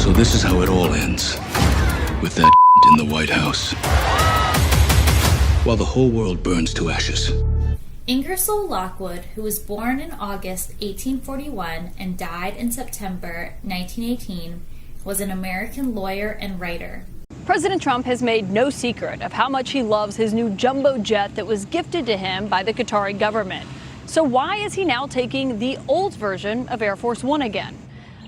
So this is how it all ends, with that in the White House, while the whole world burns to ashes. Ingersoll Lockwood, who was born in August 1841 and died in September 1918, was an American lawyer and writer. President Trump has made no secret of how much he loves his new jumbo jet that was gifted to him by the Qatari government. So why is he now taking the old version of Air Force One again?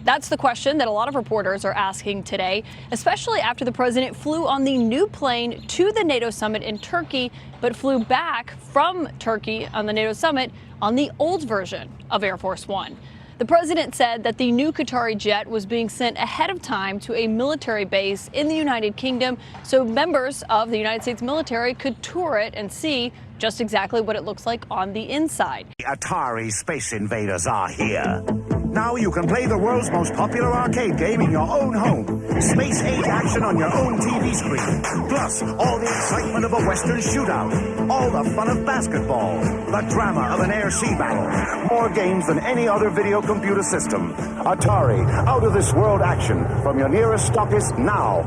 That's the question that a lot of reporters are asking today, especially after the president flew on the new plane to the NATO summit in Turkey, but flew back from Turkey on the NATO summit on the old version of Air Force One. The president said that the new Qatari jet was being sent ahead of time to a military base in the United Kingdom so members of the United States military could tour it and see just exactly what it looks like on the inside. The Atari Space Invaders are here. Now you can play the world's most popular arcade game in your own home. Space Age action on your own TV screen. Plus, all the excitement of a Western shootout. All the fun of basketball. The drama of an air-sea battle. More games than any other video computer system. Atari, out of this world action from your nearest stockist now.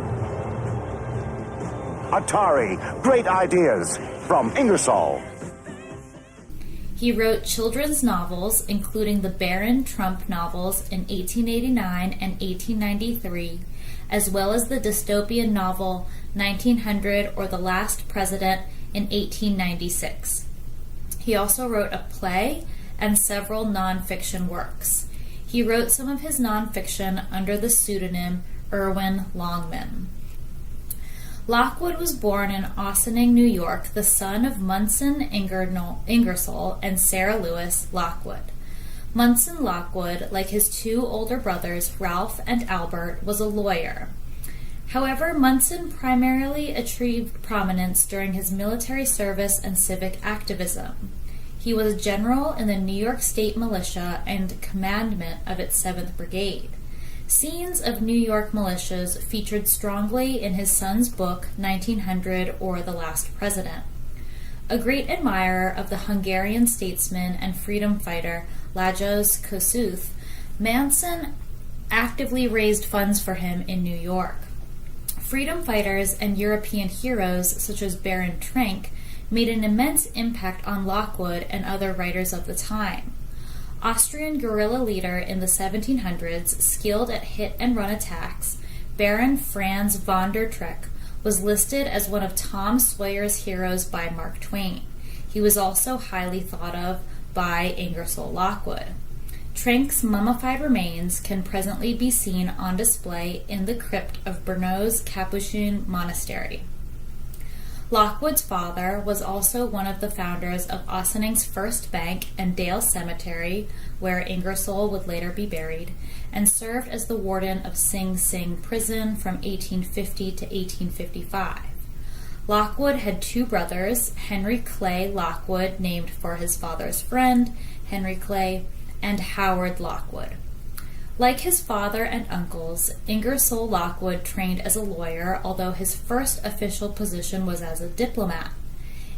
Atari, great ideas from Ingersoll. He wrote children's novels, including the Baron Trump novels in 1889 and 1893, as well as the dystopian novel 1900 or The Last President in 1896. He also wrote a play and several nonfiction works. He wrote some of his nonfiction under the pseudonym Irwin Longman. Lockwood was born in Ossining, New York, the son of Munson Ingersoll and Sarah Lewis Lockwood. Munson Lockwood, like his two older brothers, Ralph and Albert, was a lawyer. However, Munson primarily achieved prominence during his military service and civic activism. He was a general in the New York State Militia and commandant of its 7th Brigade. Scenes of New York militias featured strongly in his son's book 1900 or The Last President. A great admirer of the Hungarian statesman and freedom fighter Lajos Kossuth, Manson actively raised funds for him in New York. Freedom fighters and European heroes such as Baron Trenck made an immense impact on Lockwood and other writers of the time. Austrian guerrilla leader in the 1700s, skilled at hit-and-run attacks, Baron Franz von der Treck was listed as one of Tom Sawyer's heroes by Mark Twain. He was also highly thought of by Ingersoll Lockwood. Trenck's mummified remains can presently be seen on display in the crypt of Brno's Capuchin Monastery. Lockwood's father was also one of the founders of Ossining's First Bank and Dale Cemetery, where Ingersoll would later be buried, and served as the warden of Sing Sing Prison from 1850 to 1855. Lockwood had two brothers, Henry Clay Lockwood, named for his father's friend, Henry Clay, and Howard Lockwood. Like his father and uncles, Ingersoll Lockwood trained as a lawyer, although his first official position was as a diplomat.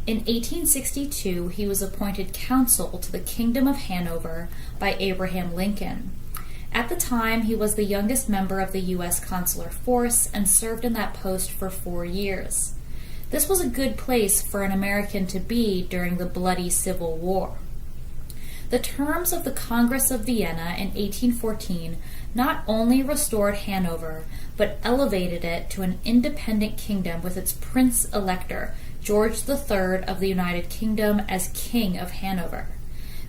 In 1862, he was appointed consul to the Kingdom of Hanover by Abraham Lincoln. At the time, he was the youngest member of the U.S. consular force and served in that post for 4 years. This was a good place for an American to be during the bloody Civil War. The terms of the Congress of Vienna in 1814 not only restored Hanover, but elevated it to an independent kingdom with its prince-elector, George III of the United Kingdom, as King of Hanover.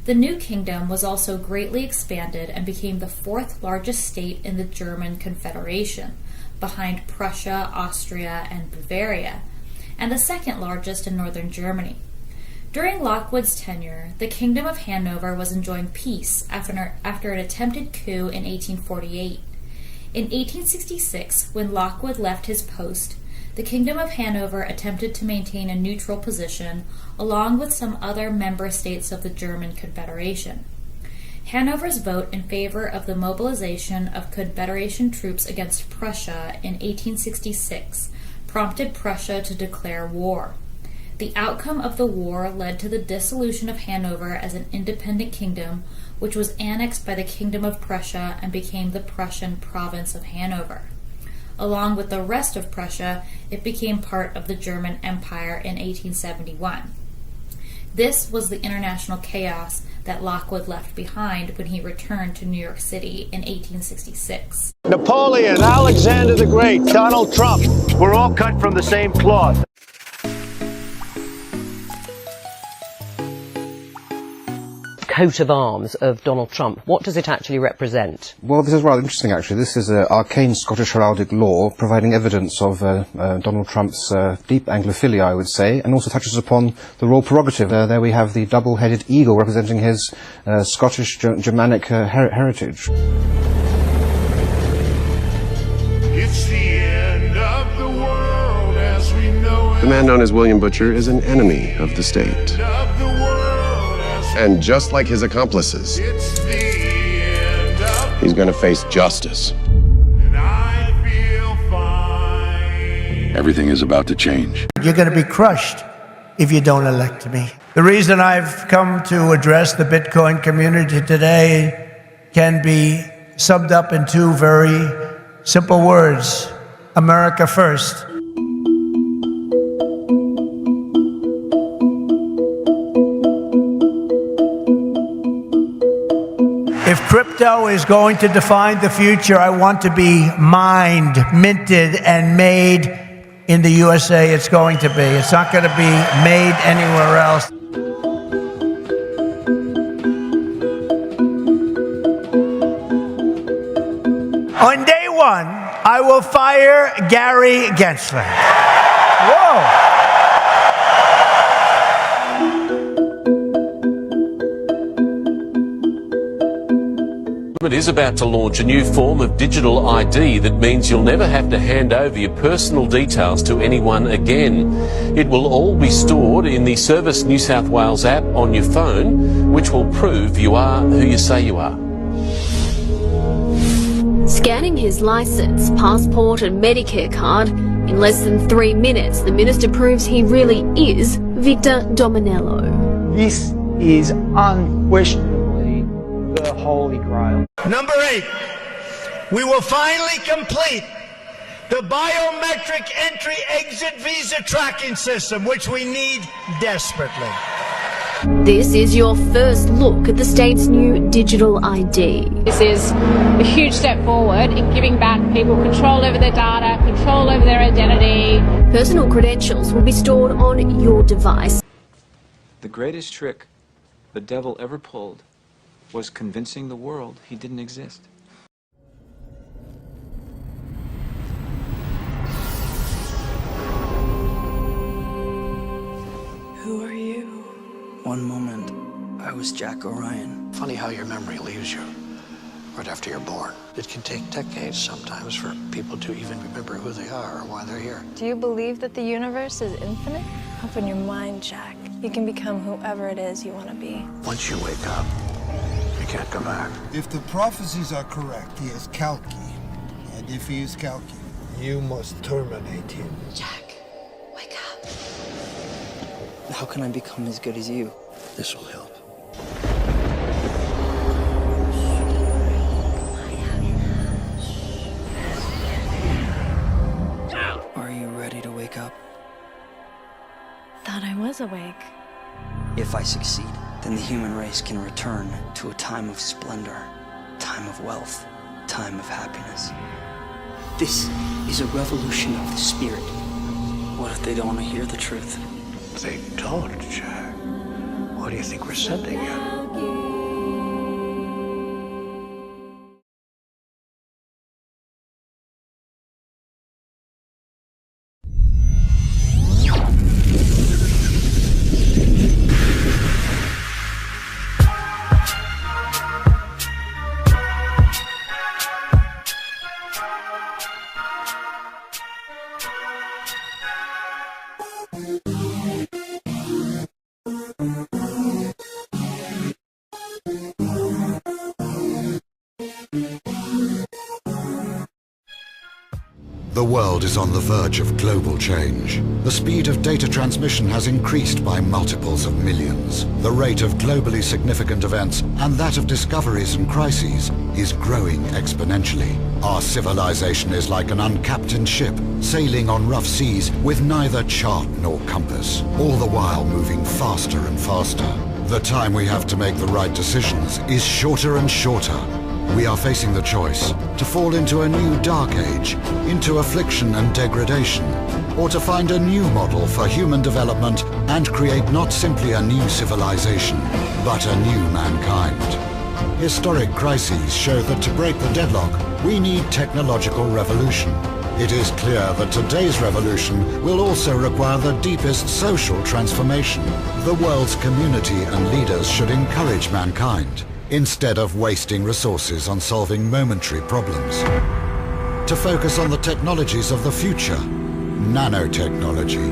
The new kingdom was also greatly expanded and became the 4th largest state in the German Confederation, behind Prussia, Austria, and Bavaria, and the 2nd largest in northern Germany. During Lockwood's tenure, the Kingdom of Hanover was enjoying peace after an attempted coup in 1848. In 1866, when Lockwood left his post, the Kingdom of Hanover attempted to maintain a neutral position, along with some other member states of the German Confederation. Hanover's vote in favor of the mobilization of Confederation troops against Prussia in 1866 prompted Prussia to declare war. The outcome of the war led to the dissolution of Hanover as an independent kingdom, which was annexed by the Kingdom of Prussia and became the Prussian province of Hanover. Along with the rest of Prussia, it became part of the German Empire in 1871. This was the international chaos that Lockwood left behind when he returned to New York City in 1866. Napoleon, Alexander the Great, Donald Trump. We're all cut from the same cloth. Coat of arms of Donald Trump. What does it actually represent? Well, this is rather interesting, actually. This is arcane Scottish heraldic law providing evidence of Donald Trump's deep Anglophilia, I would say, and also touches upon the royal prerogative. There we have the double-headed eagle representing his Scottish Germanic heritage. It's the end of the world as we know it. The man known as William Butcher is an enemy of the state. And just like his accomplices, he's going to face justice. Everything is about to change. You're going to be crushed if you don't elect me. The reason I've come to address the Bitcoin community today can be summed up in two very simple words: America first. If crypto is going to define the future, I want to be mined, minted, and made in the USA. It's going to be. It's not going to be made anywhere else. On day one, I will fire Gary Gensler. Whoa. Is about to launch a new form of digital ID that means you'll never have to hand over your personal details to anyone again. It will all be stored in the Service New South Wales app on your phone, which will prove you are who you say you are. Scanning his licence, passport and Medicare card, in less than 3 minutes, the minister proves he really is Victor Dominello. This is unquestionably the Holy Grail. Number 8, we will finally complete the biometric entry-exit visa tracking system, which we need desperately. This is your first look at the state's new digital ID. This is a huge step forward in giving back people control over their data, control over their identity. Personal credentials will be stored on your device. The greatest trick the devil ever pulled was convincing the world he didn't exist. Who are you? One moment, I was Jack Orion. Funny how your memory leaves you right after you're born. It can take decades sometimes for people to even remember who they are or why they're here. Do you believe that the universe is infinite? Open your mind, Jack. You can become whoever it is you want to be. Once you wake up, you can't come back. If the prophecies are correct, he is Kalki. And if he is Kalki, you must terminate him. Jack, wake up. How can I become as good as you? This will help. Are you ready to wake up? Thought I was awake. If I succeed, then the human race can return to a time of splendor, time of wealth, time of happiness. This is a revolution of the spirit. What if they don't want to hear the truth? They don't, Jack. What do you think we're sending you? The world is on the verge of global change. The speed of data transmission has increased by multiples of millions. The rate of globally significant events and that of discoveries and crises is growing exponentially. Our civilization is like an uncaptained ship sailing on rough seas with neither chart nor compass, all the while moving faster and faster. The time we have to make the right decisions is shorter and shorter. We are facing the choice to fall into a new dark age, into affliction and degradation, or to find a new model for human development and create not simply a new civilization, but a new mankind. Historic crises show that to break the deadlock, we need technological revolution. It is clear that today's revolution will also require the deepest social transformation. The world's community and leaders should encourage mankind, instead of wasting resources on solving momentary problems, to focus on the technologies of the future: nanotechnology,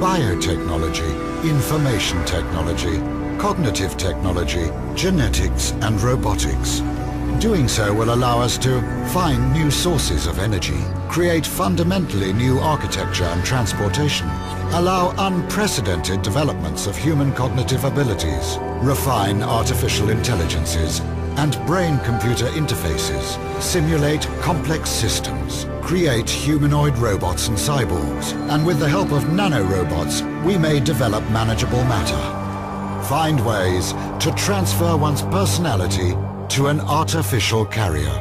biotechnology, information technology, cognitive technology, genetics and robotics. Doing so will allow us to find new sources of energy, create fundamentally new architecture and transportation, allow unprecedented developments of human cognitive abilities, refine artificial intelligences and brain-computer interfaces, simulate complex systems, create humanoid robots and cyborgs, and with the help of nanorobots, we may develop manageable matter. Find ways to transfer one's personality to an artificial carrier.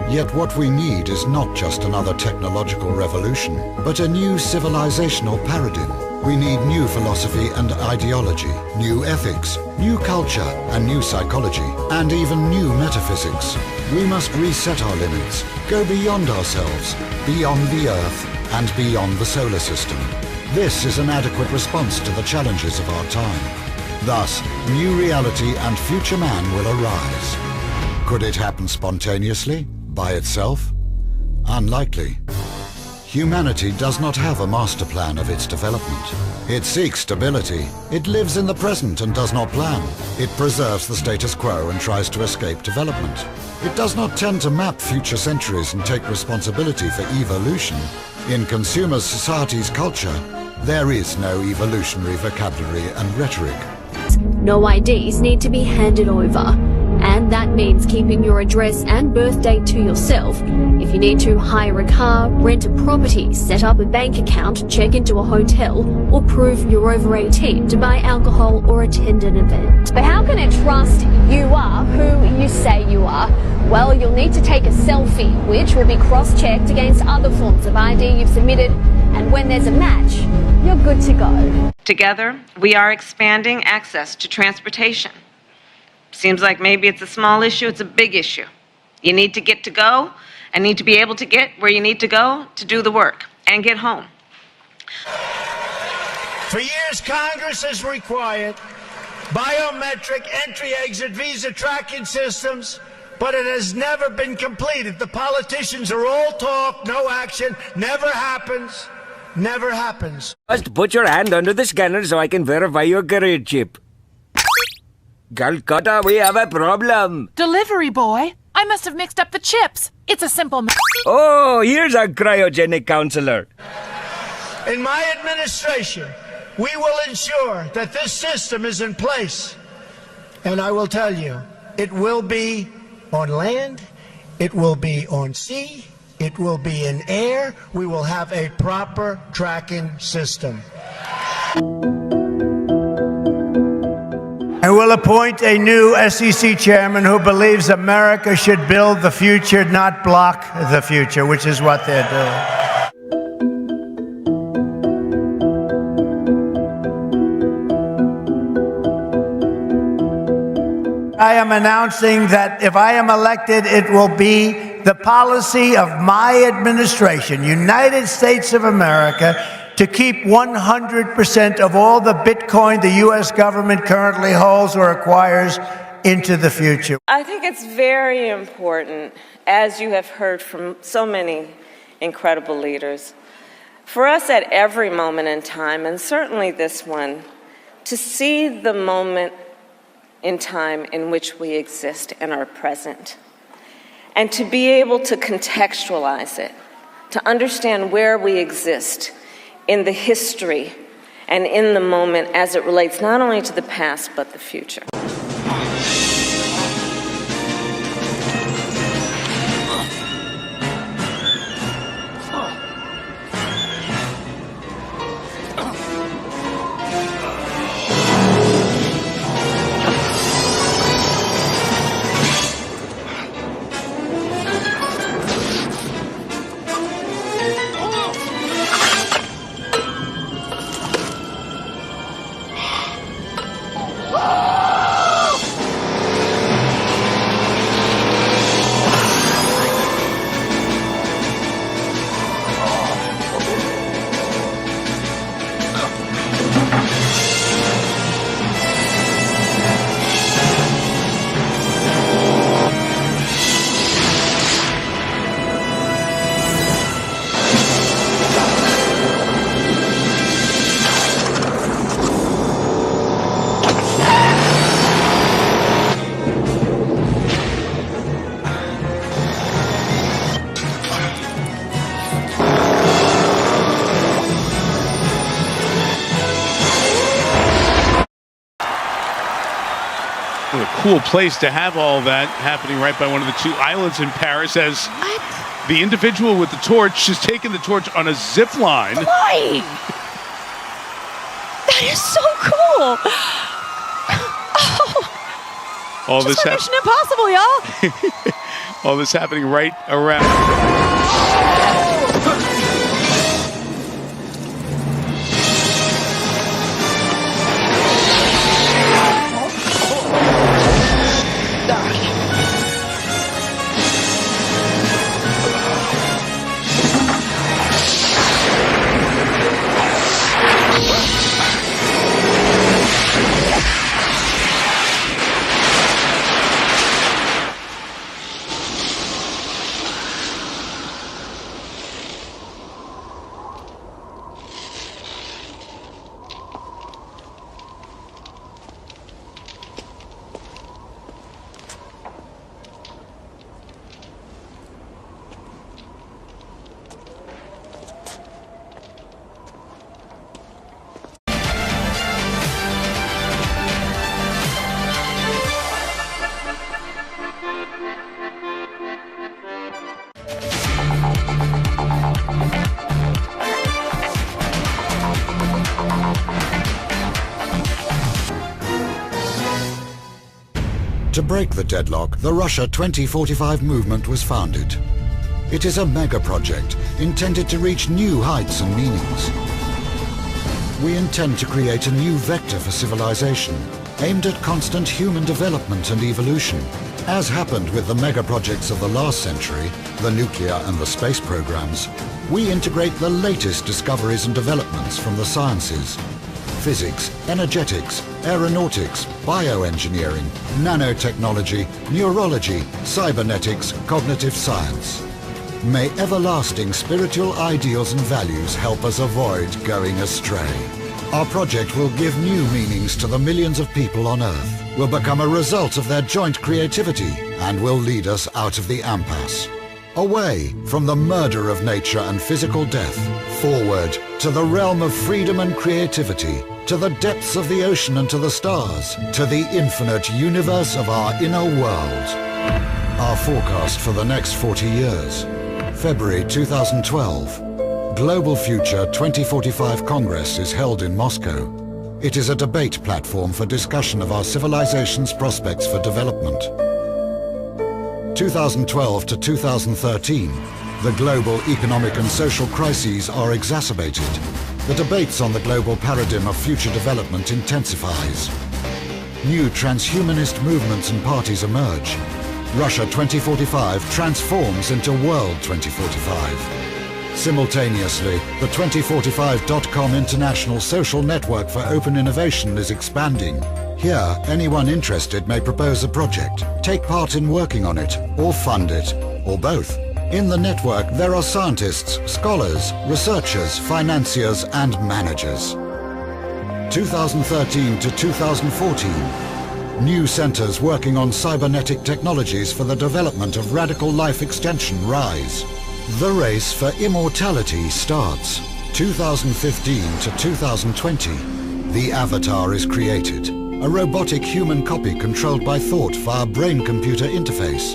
Yet what we need is not just another technological revolution, but a new civilizational paradigm. We need new philosophy and ideology, new ethics, new culture and new psychology, and even new metaphysics. We must reset our limits, go beyond ourselves, beyond the Earth, and beyond the solar system. This is an adequate response to the challenges of our time. Thus, new reality and future man will arise. Could it happen spontaneously, by itself? Unlikely. Humanity does not have a master plan of its development. It seeks stability. It lives in the present and does not plan. It preserves the status quo and tries to escape development. It does not tend to map future centuries and take responsibility for evolution. In consumer society's culture, there is no evolutionary vocabulary and rhetoric. No IDs need to be handed over. And that means keeping your address and birth date to yourself. If you need to hire a car, rent a property, set up a bank account, check into a hotel, or prove you're over 18 to buy alcohol or attend an event. But how can it trust you are who you say you are? Well, you'll need to take a selfie, which will be cross-checked against other forms of ID you've submitted, and when there's a match, you're good to go. Together, we are expanding access to transportation. Seems like maybe it's a small issue, it's a big issue. You need to get to go and need to be able to get where you need to go to do the work and get home. For years, Congress has required biometric entry-exit visa tracking systems, but it has never been completed. The politicians are all talk, no action, never happens, never happens. Just put your hand under the scanner so I can verify your career chip. Calcutta, we have a problem. Delivery boy, I must have mixed up the chips. It's a simple... Oh, here's our cryogenic counselor. In my administration, we will ensure that this system is in place. And I will tell you, it will be on land, it will be on sea, it will be in air. We will have a proper tracking system. I will appoint a new SEC chairman who believes America should build the future, not block the future, which is what they're doing. I am announcing that if I am elected, it will be the policy of my administration, United States of America, to keep 100% of all the Bitcoin the U.S. government currently holds or acquires into the future. I think it's very important, as you have heard from so many incredible leaders, for us at every moment in time, and certainly this one, to see the moment in time in which we exist and are present, and to be able to contextualize it, to understand where we exist in the history and in the moment as it relates not only to the past but the future. What a cool place to have all that happening right by one of the two islands in Paris as the individual with the torch is taking the torch on a zip line. Flying! That is so cool! Oh, All this Mission Impossible, y'all! all this happening right around. To break the deadlock, the Russia 2045 movement was founded. It is a mega project intended to reach new heights and meanings. We intend to create a new vector for civilization, aimed at constant human development and evolution. As happened with the mega projects of the last century, the nuclear and the space programs, we integrate the latest discoveries and developments from the sciences: physics, energetics, aeronautics, bioengineering, nanotechnology, neurology, cybernetics, cognitive science. May everlasting spiritual ideals and values help us avoid going astray. Our project will give new meanings to the millions of people on Earth, will become a result of their joint creativity, and will lead us out of the impasse. Away from the murder of nature and physical death, forward to the realm of freedom and creativity, to the depths of the ocean and to the stars, to the infinite universe of our inner world. Our forecast for the next 40 years. February 2012. Global Future 2045 Congress is held in Moscow. It is a debate platform for discussion of our civilization's prospects for development. 2012 to 2013, the global economic and social crises are exacerbated. The debates on the global paradigm of future development intensifies. New transhumanist movements and parties emerge. Russia 2045 transforms into World 2045. Simultaneously, the 2045.com international social network for open innovation is expanding. Here, anyone interested may propose a project, take part in working on it, or fund it, or both. In the network, there are scientists, scholars, researchers, financiers, and managers. 2013 to 2014. New centers working on cybernetic technologies for the development of radical life extension rise. The race for immortality starts. 2015 to 2020, the Avatar is created. A robotic human copy controlled by thought via brain-computer interface.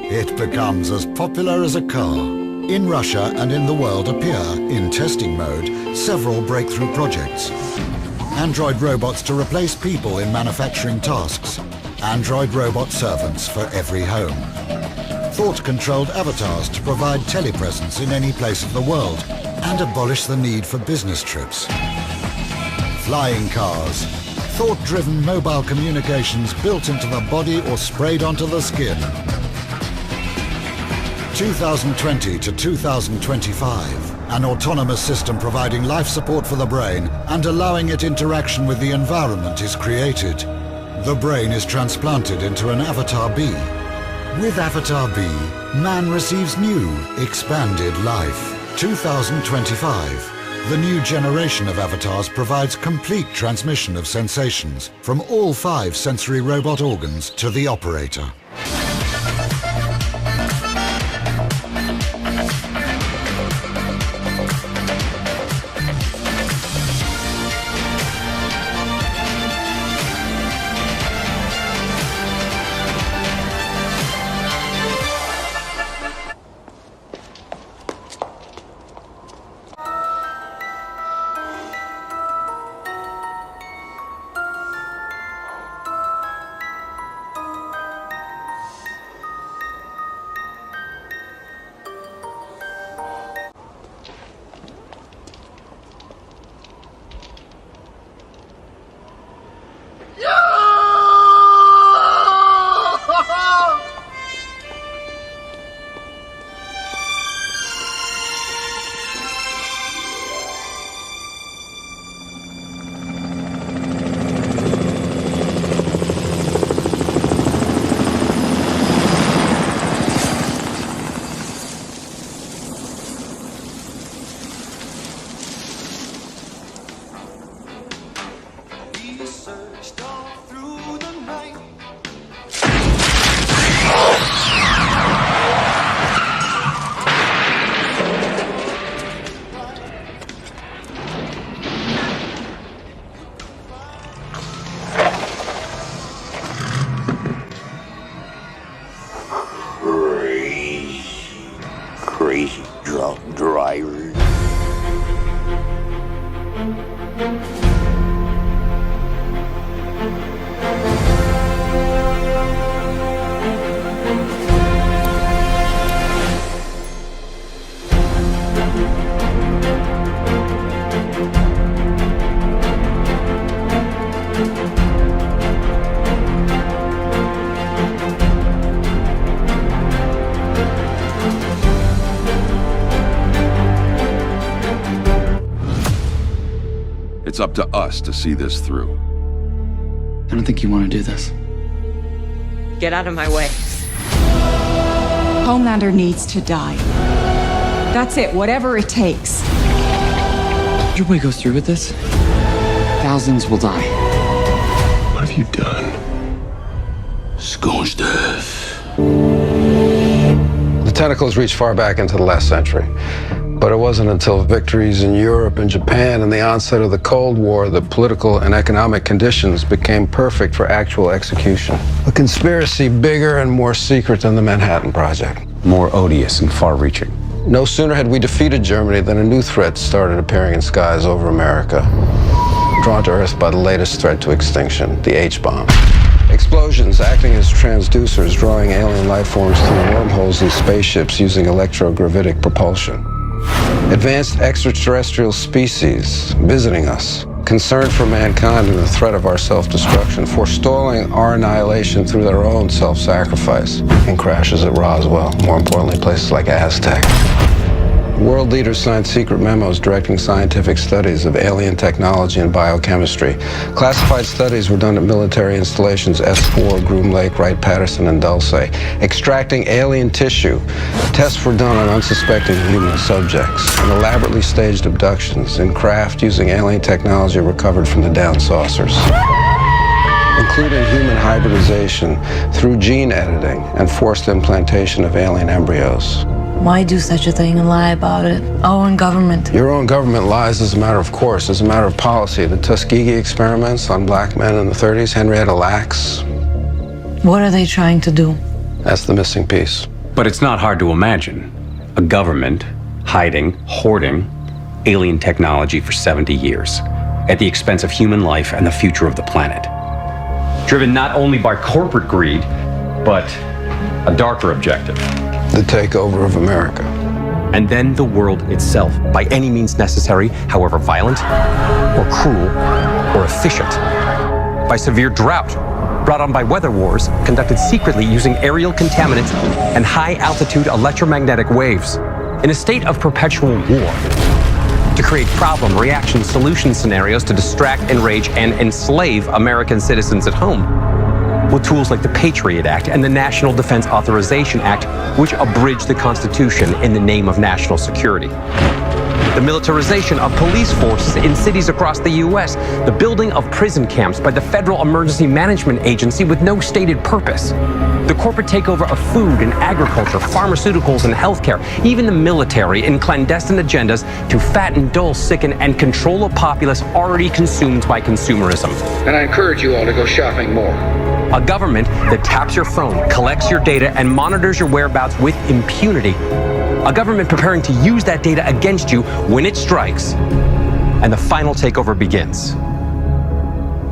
It becomes as popular as a car. In Russia and in the world appear, in testing mode, several breakthrough projects. Android robots to replace people in manufacturing tasks. Android robot servants for every home. Thought-controlled avatars to provide telepresence in any place of the world and abolish the need for business trips. Flying cars. Thought-driven mobile communications built into the body or sprayed onto the skin. 2020 to 2025. An autonomous system providing life support for the brain and allowing it interaction with the environment is created. The brain is transplanted into an Avatar B. With Avatar B, man receives new, expanded life. 2025. The new generation of avatars provides complete transmission of sensations from all 5 sensory robot organs to the operator. Crazy drunk driver. It's up to us to see this through. I don't think you want to do this. Get out of my way. Homelander needs to die. That's it, whatever it takes. If your boy goes through with this, thousands will die. What have you done? Scorched earth. The tentacles reached far back into the last century. But it wasn't until victories in Europe and Japan and the onset of the Cold War that political and economic conditions became perfect for actual execution. A conspiracy bigger and more secret than the Manhattan Project. More odious and far-reaching. No sooner had we defeated Germany than a new threat started appearing in skies over America. Drawn to Earth by the latest threat to extinction, the H-bomb. Explosions acting as transducers, drawing alien life forms through wormholes in spaceships using electrogravitic propulsion. Advanced extraterrestrial species visiting us, concerned for mankind and the threat of our self-destruction, forestalling our annihilation through their own self-sacrifice, and crashes at Roswell, more importantly, places like Aztec. World leaders signed secret memos directing scientific studies of alien technology and biochemistry. Classified studies were done at military installations S4, Groom Lake, Wright-Patterson, and Dulce. Extracting alien tissue. Tests were done on unsuspecting human subjects. And elaborately staged abductions in craft using alien technology recovered from the down saucers. Including human hybridization through gene editing and forced implantation of alien embryos. Why do such a thing and lie about it? Our own government. Your own government lies as a matter of course, as a matter of policy. The Tuskegee experiments on black men in the 30s, Henrietta Lacks. What are they trying to do? That's the missing piece. But it's not hard to imagine a government hiding, hoarding alien technology for 70 years at the expense of human life and the future of the planet. Driven not only by corporate greed, but a darker objective. The takeover of America. And then the world itself, by any means necessary, however violent, or cruel, or efficient. By severe drought, brought on by weather wars, conducted secretly using aerial contaminants and high-altitude electromagnetic waves. In a state of perpetual war. To create problem, reaction, solution scenarios to distract, enrage, and enslave American citizens at home. With tools like the Patriot Act and the National Defense Authorization Act, which abridge the Constitution in the name of national security. The militarization of police forces in cities across the U.S., the building of prison camps by the Federal Emergency Management Agency with no stated purpose, the corporate takeover of food and agriculture, pharmaceuticals and healthcare, even the military in clandestine agendas to fatten, dull, sicken, and control a populace already consumed by consumerism. And I encourage you all to go shopping more. A government that taps your phone, collects your data, and monitors your whereabouts with impunity. A government preparing to use that data against you when it strikes. And the final takeover begins.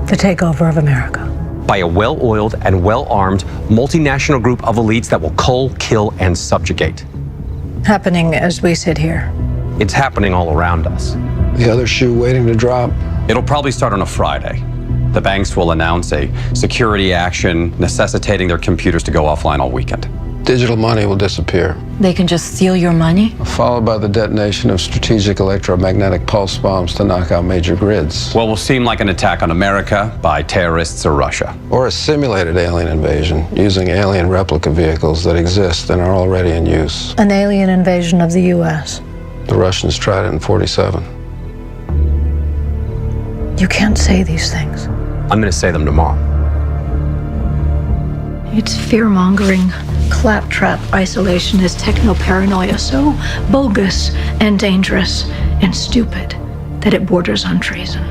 The takeover of America. By a well-oiled and well-armed multinational group of elites that will cull, kill, and subjugate. Happening as we sit here. It's happening all around us. The other shoe waiting to drop. It'll probably start on a Friday. The banks will announce a security action necessitating their computers to go offline all weekend. Digital money will disappear. They can just steal your money? Followed by the detonation of strategic electromagnetic pulse bombs to knock out major grids. What will seem like an attack on America by terrorists or Russia. Or a simulated alien invasion using alien replica vehicles that exist and are already in use. An alien invasion of the U.S. The Russians tried it in '47. You can't say these things. I'm going to say them tomorrow. It's fear-mongering, claptrap isolationist techno-paranoia so bogus and dangerous and stupid that it borders on treason.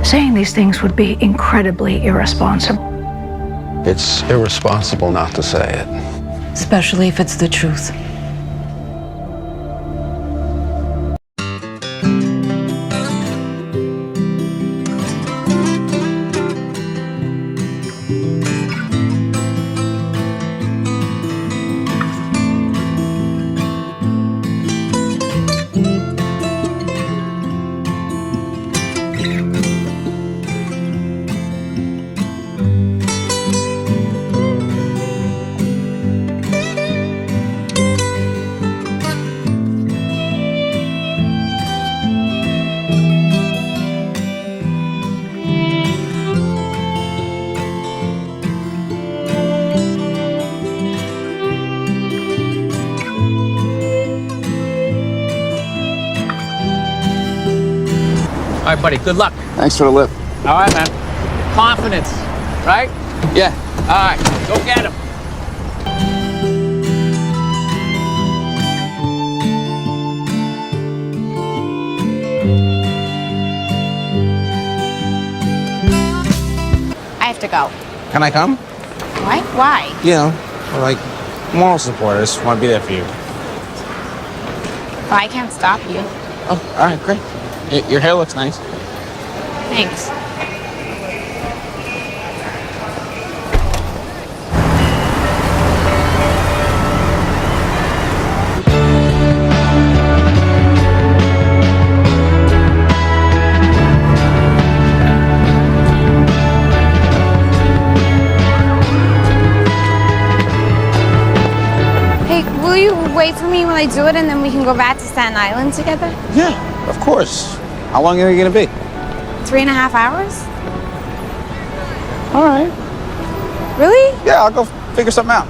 Saying these things would be incredibly irresponsible. It's irresponsible not to say it. Especially if it's the truth. All right, buddy, good luck. Thanks for the lift. All right, man. Confidence, right? Yeah. All right, go get him. I have to go. Can I come? Why? Why? You know, for like moral support. I just want to be there for you. Well, I can't stop you. Oh, all right, great. Your hair looks nice. Thanks. Hey, will you wait for me when I do it and then we can go back to Staten Island together? Yeah, of course. How long are you going to be? 3.5 hours? All right. Really? Yeah, I'll go figure something out.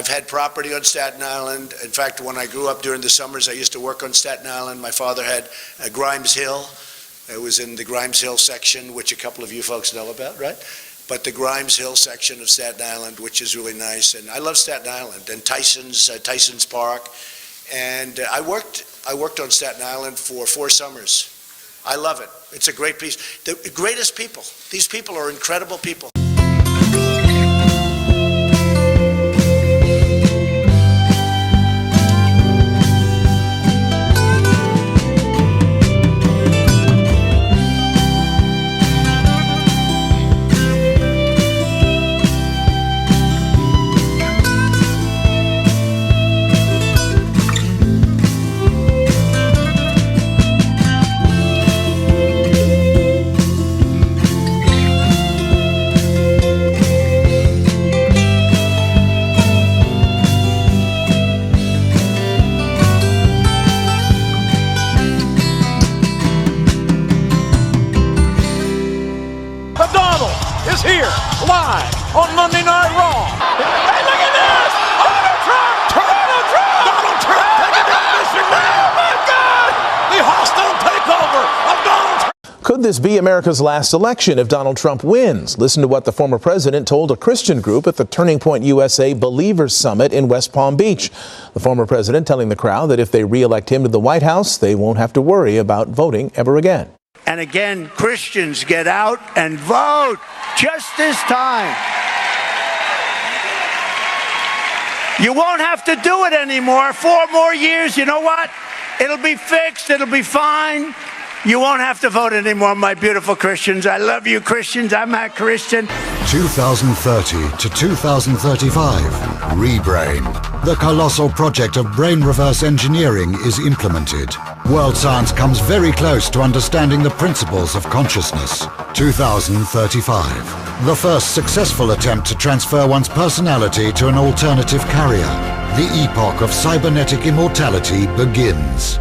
I've had property on Staten Island. In fact, when I grew up during the summers, I used to work on Staten Island. My father had Grimes Hill. It was in the Grimes Hill section, which a couple of you folks know about, right? But the Grimes Hill section of Staten Island, which is really nice. And I love Staten Island and Tyson's Park. And I worked on Staten Island for 4 summers. I love it. It's a great piece. The greatest people. These people are incredible people. Here, live on Monday Night Raw. Hey, look at this! Donald Trump! Donald Trump! Donald Trump taking down Mr. Oh my God! The hostile takeover of Donald Trump. Could this be America's last election if Donald Trump wins? Listen to what the former president told a Christian group at the Turning Point USA Believers Summit in West Palm Beach. The former president telling the crowd that if they re-elect him to the White House, they won't have to worry about voting ever again. And again, Christians, get out and vote just this time. You won't have to do it anymore. 4 more years, you know what? It'll be fixed. It'll be fine. You won't have to vote anymore, my beautiful Christians. I love you, Christians. I'm a Christian. 2030 to 2035. Rebrain. The colossal project of brain reverse engineering is implemented. World science comes very close to understanding the principles of consciousness. 2035. The first successful attempt to transfer one's personality to an alternative carrier. The epoch of cybernetic immortality begins.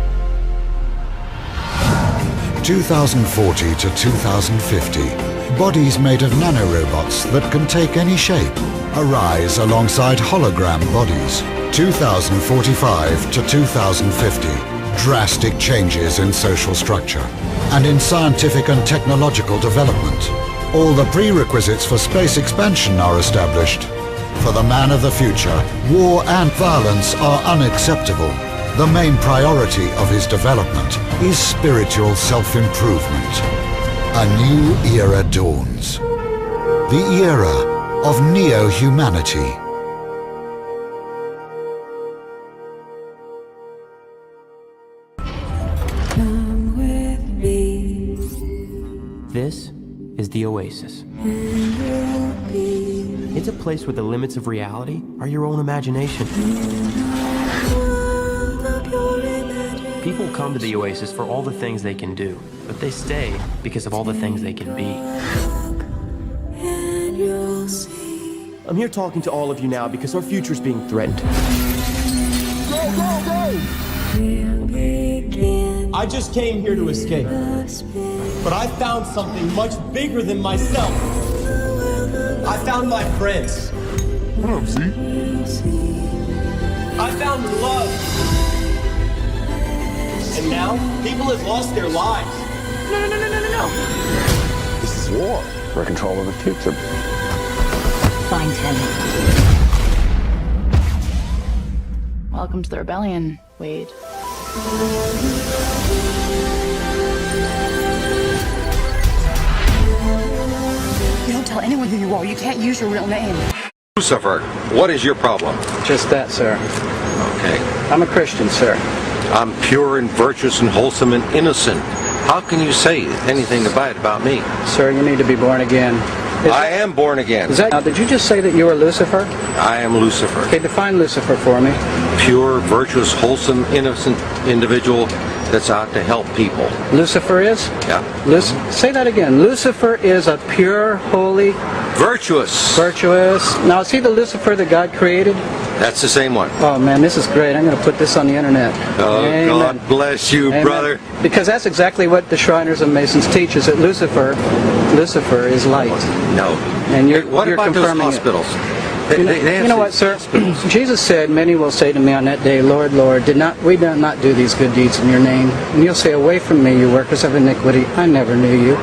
2040 to 2050. Bodies made of nanorobots that can take any shape arise alongside hologram bodies. 2045 to 2050. Drastic changes in social structure and in scientific and technological development. All the prerequisites for space expansion are established. For the man of the future, war and violence are unacceptable. The main priority of his development is spiritual self-improvement. A new era dawns. The era of neo-humanity. This is the Oasis. It's a place where the limits of reality are your own imagination. People come to the Oasis for all the things they can do, but they stay because of all the things they can be. I'm here talking to all of you now because our future is being threatened. Go, go, go! I just came here to escape, but I found something much bigger than myself. I found my friends. I found love. And now, people have lost their lives. No. This is war. We're in control of the future. Find him. Welcome to the rebellion, Wade. You don't tell anyone who you are. You can't use your real name. Lucifer, what is your problem? Just that, sir. Okay. I'm a Christian, sir. I'm pure and virtuous and wholesome and innocent. How can you say anything bad about me? Sir, you need to be born again. I am born again. Now, did you just say that you were Lucifer? I am Lucifer. Okay, define Lucifer for me. Pure, virtuous, wholesome, innocent individual that's out to help people. Lucifer is? Yeah. Say that again. Lucifer is a pure, holy... Virtuous. Virtuous. Now, is he the Lucifer that God created? That's the same one. Oh, man, this is great. I'm going to put this on the internet. Oh, Amen. God bless you, Amen. brother. Because that's exactly what the Shriners and Masons teach, is that Lucifer is light. No. And you're what about confirming those hospitals? You know what, sir? Jesus said, many will say to me on that day, Lord, Lord, did we not do these good deeds in your name? And you'll say, away from me, you workers of iniquity, I never knew you.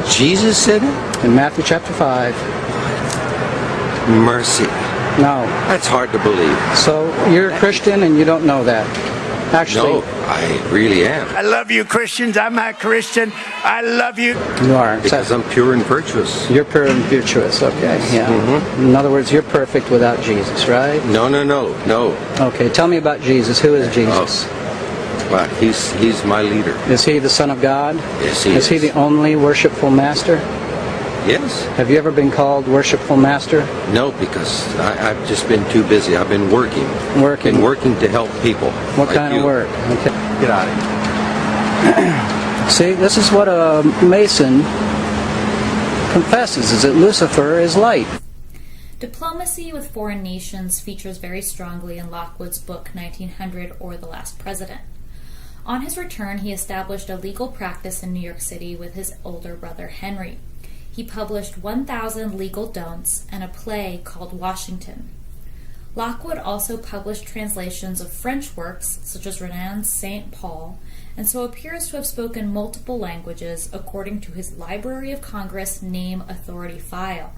Jesus said it? In Matthew chapter 5. Mercy. No. That's hard to believe. So you're a Christian and you don't know that. Actually, no, I really am. I love you, Christians. I'm not Christian. I love you. You are. Because I'm pure and virtuous. You're pure and virtuous, okay. Yeah. Mm-hmm. In other words, you're perfect without Jesus, right? No. Okay, tell me about Jesus. Who is Jesus? Well, he's my leader. Is he the Son of God? Yes, he is. Is he the only worshipful master? Yes. Have you ever been called worshipful master? No, because I've just been too busy. I've been working. Working? Been working to help people. What like kind you. of work? Okay. Get out of here. See, this is what a Mason confesses, is that Lucifer is light. Diplomacy with foreign nations features very strongly in Lockwood's book 1900 or The Last President. On his return, he established a legal practice in New York City with his older brother Henry. He published 1,000 legal don'ts and a play called Washington. Lockwood also published translations of French works such as Renan's St. Paul, and so appears to have spoken multiple languages according to his Library of Congress name authority file.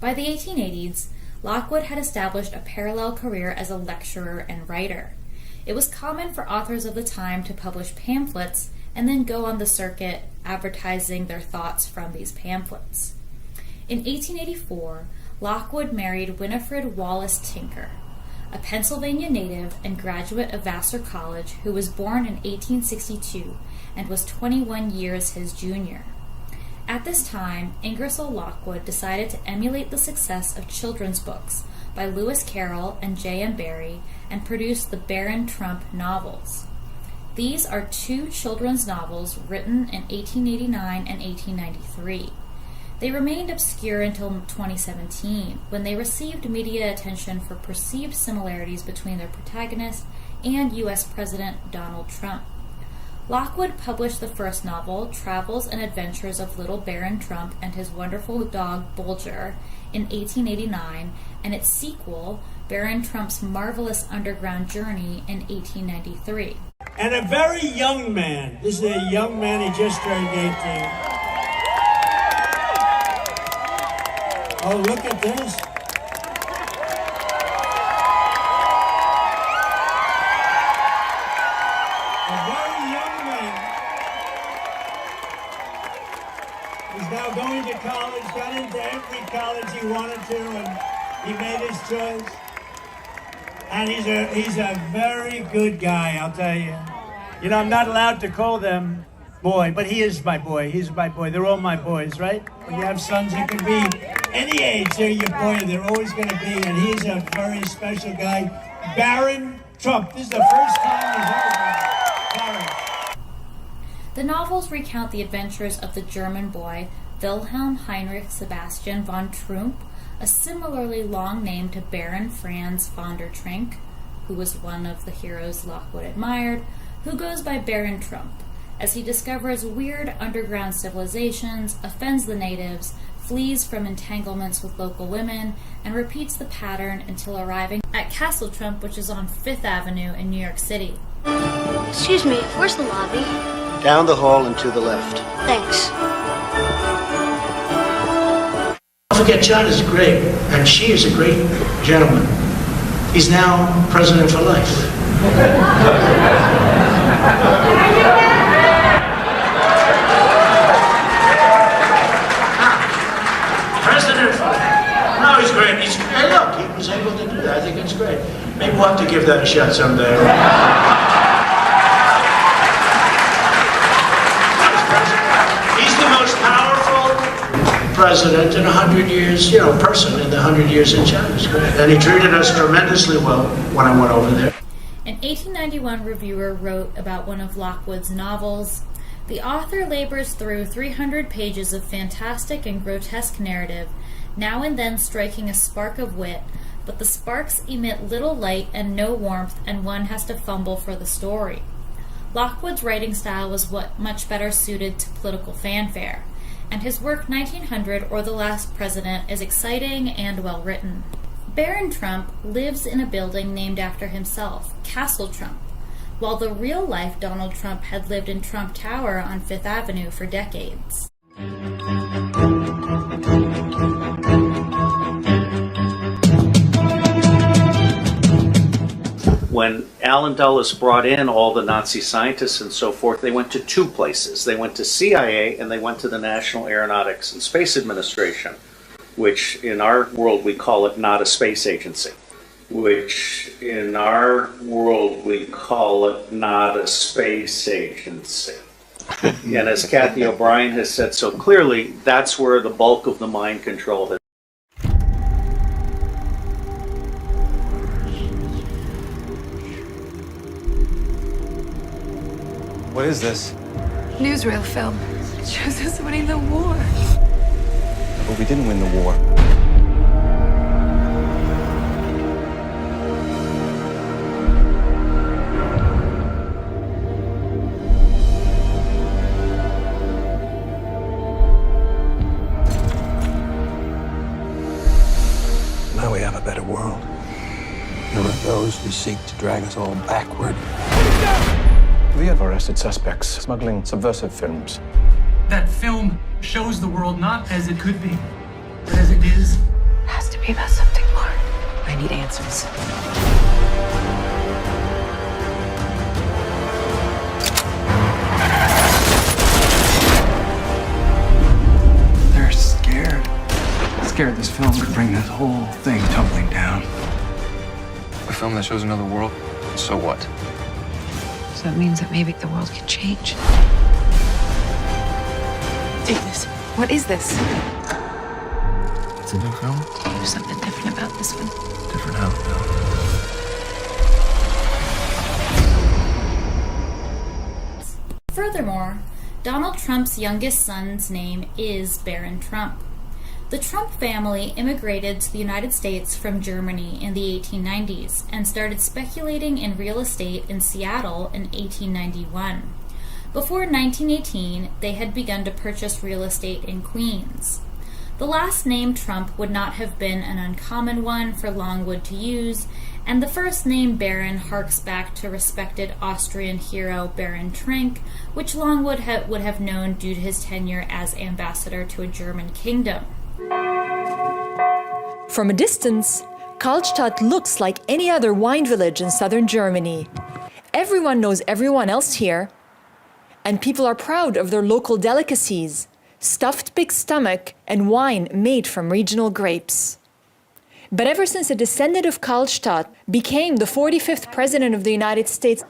By the 1880s, Lockwood had established a parallel career as a lecturer and writer. It was common for authors of the time to publish pamphlets and then go on the circuit advertising their thoughts from these pamphlets. In 1884, Lockwood married Winifred Wallace Tinker, a Pennsylvania native and graduate of Vassar College who was born in 1862 and was 21 years his junior. At this time, Ingersoll Lockwood decided to emulate the success of children's books by Lewis Carroll and J.M. Barrie and produced the Baron Trump novels. These are two children's novels written in 1889 and 1893. They remained obscure until 2017, when they received media attention for perceived similarities between their protagonist and U.S. President Donald Trump. Lockwood published the first novel, Travels and Adventures of Little Baron Trump and His Wonderful Dog Bulger, in 1889, and its sequel, Baron Trump's Marvelous Underground Journey, in 1893. And a very young man. This is a young man, he just turned 18. Oh, look at this. A very young man. He's now going to college, got into every college he wanted to, and he made his choice. And he's a very good guy, I'll tell you. You know, I'm not allowed to call them boy, but he is my boy. He's my boy. They're all my boys, right? When you have sons, you can be any age. They're your boy. They're always going to be. And he's a very special guy. Baron Trump. This is the first time he's ever Baron. The novels recount the adventures of the German boy Wilhelm Heinrich Sebastian von Trump, a similarly long name to Baron Franz von der Trink, who was one of the heroes Lockwood admired, who goes by Baron Trump, as he discovers weird underground civilizations, offends the natives, flees from entanglements with local women, and repeats the pattern until arriving at Castle Trump, which is on 5th Avenue in New York City. Excuse me, where's the lobby? Down the hall and to the left. Thanks. Don't forget, John is great, and she is a great gentleman. He's now president for life. President for life. No, he's great. Hey, look, he was able to do that. I think it's great. Maybe we'll have to give that a shot someday. He's the most powerful president in 100 years, person in the 100 years in China. And he treated us tremendously well when I went over there. An 1891 reviewer wrote about one of Lockwood's novels, "The author labors through 300 pages of fantastic and grotesque narrative, now and then striking a spark of wit, but the sparks emit little light and no warmth, and one has to fumble for the story." Lockwood's writing style was much better suited to political fanfare, and his work 1900 or the Last President is exciting and well written. Baron Trump lives in a building named after himself, Castle Trump, while the real-life Donald Trump had lived in Trump Tower on Fifth Avenue for decades. When Alan Dulles brought in all the Nazi scientists and so forth, they went to two places. They went to CIA and they went to the National Aeronautics and Space Administration, which in our world we call it not a space agency. Which in our world we call it not a space agency. And as Kathy O'Brien has said so clearly, that's where the bulk of the mind control has. What is this? Newsreel film. It shows us winning the war. But we didn't win the war. Now we have a better world. There are those who seek to drag us all backward. We have arrested suspects smuggling subversive films. That film shows the world not as it could be, but as it is. It has to be about something more. I need answers. They're scared. Scared this film could bring this whole thing tumbling down. A film that shows another world? So what? So that means that maybe the world can change. Take this. What is this? It's a new film? There's something different about this one. Different how? Furthermore, Donald Trump's youngest son's name is Baron Trump. The Trump family immigrated to the United States from Germany in the 1890s and started speculating in real estate in Seattle in 1891. Before 1918, they had begun to purchase real estate in Queens. The last name Trump would not have been an uncommon one for Longwood to use, and the first name Baron harks back to respected Austrian hero Baron Trenck, which Longwood would have known due to his tenure as ambassador to a German kingdom. From a distance, Karlstadt looks like any other wine village in southern Germany. Everyone knows everyone else here, and people are proud of their local delicacies, stuffed pig stomach and wine made from regional grapes. But ever since a descendant of Karlstadt became the 45th President of the United States,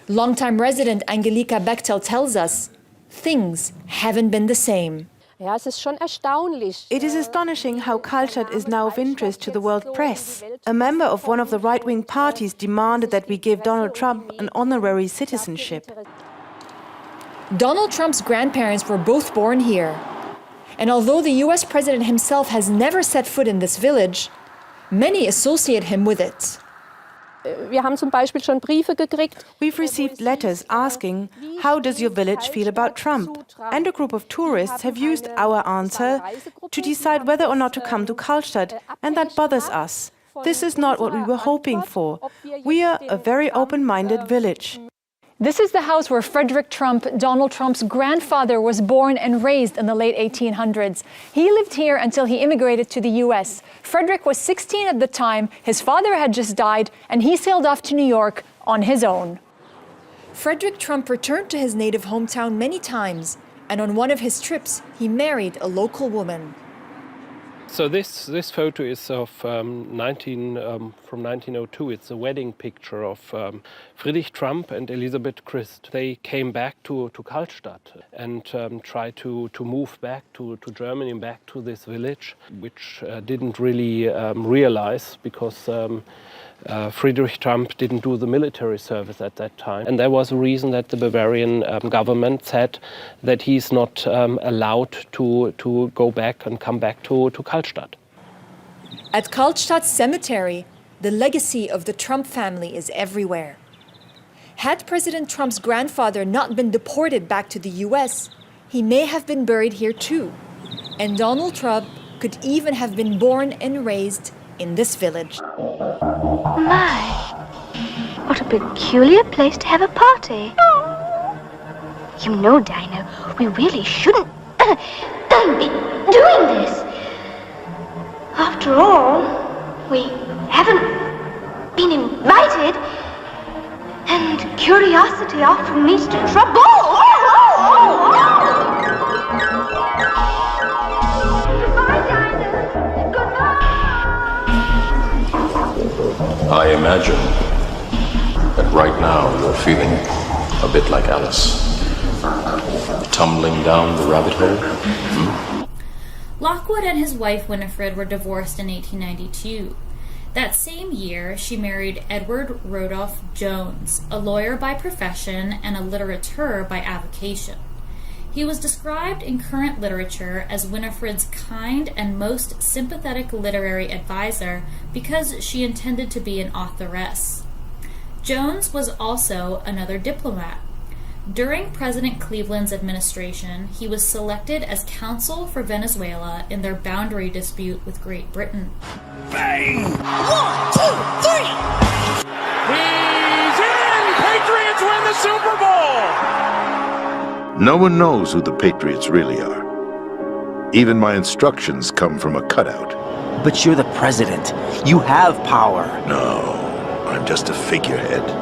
longtime resident Angelika Bechtel tells us, things haven't been the same. It is astonishing how Karlstadt is now of interest to the world press. A member of one of the right-wing parties demanded that we give Donald Trump an honorary citizenship. Donald Trump's grandparents were both born here. And although the US president himself has never set foot in this village, many associate him with it. We've received letters asking, how does your village feel about Trump? And a group of tourists have used our answer to decide whether or not to come to Karlstadt, and that bothers us. This is not what we were hoping for. We are a very open-minded village. This is the house where Frederick Trump, Donald Trump's grandfather, was born and raised in the late 1800s. He lived here until he immigrated to the US. Frederick was 16 at the time, his father had just died, and he sailed off to New York on his own. Frederick Trump returned to his native hometown many times, and on one of his trips, he married a local woman. So this photo is of from 1902. It's a wedding picture of Friedrich Trump and Elisabeth Christ. They came back to Karlstadt and tried to move back to Germany, back to this village, which didn't really realize because Friedrich Trump didn't do the military service at that time. And there was a reason that the Bavarian government said that he's not allowed to go back and come back to Karlstadt. At Karlstadt Cemetery, the legacy of the Trump family is everywhere. Had President Trump's grandfather not been deported back to the US, he may have been buried here too. And Donald Trump could even have been born and raised in this village. My, what a peculiar place to have a party. You know, Dinah, we really shouldn't be doing this. After all, we haven't been invited, and curiosity often leads to trouble. Goodbye, Dinah. Goodbye. I imagine that right now you're feeling a bit like Alice. Tumbling down the rabbit hole? Lockwood and his wife Winifred were divorced in 1892. That same year, she married Edward Rodolph Jones, a lawyer by profession and a litterateur by avocation. He was described in current literature as Winifred's kind and most sympathetic literary advisor because she intended to be an authoress. Jones was also another diplomat. During President Cleveland's administration, he was selected as counsel for Venezuela in their boundary dispute with Great Britain. Bang! 1, 2, 3! He's in! Patriots win the Super Bowl! No one knows who the Patriots really are. Even my instructions come from a cutout. But you're the president. You have power. No, I'm just a figurehead.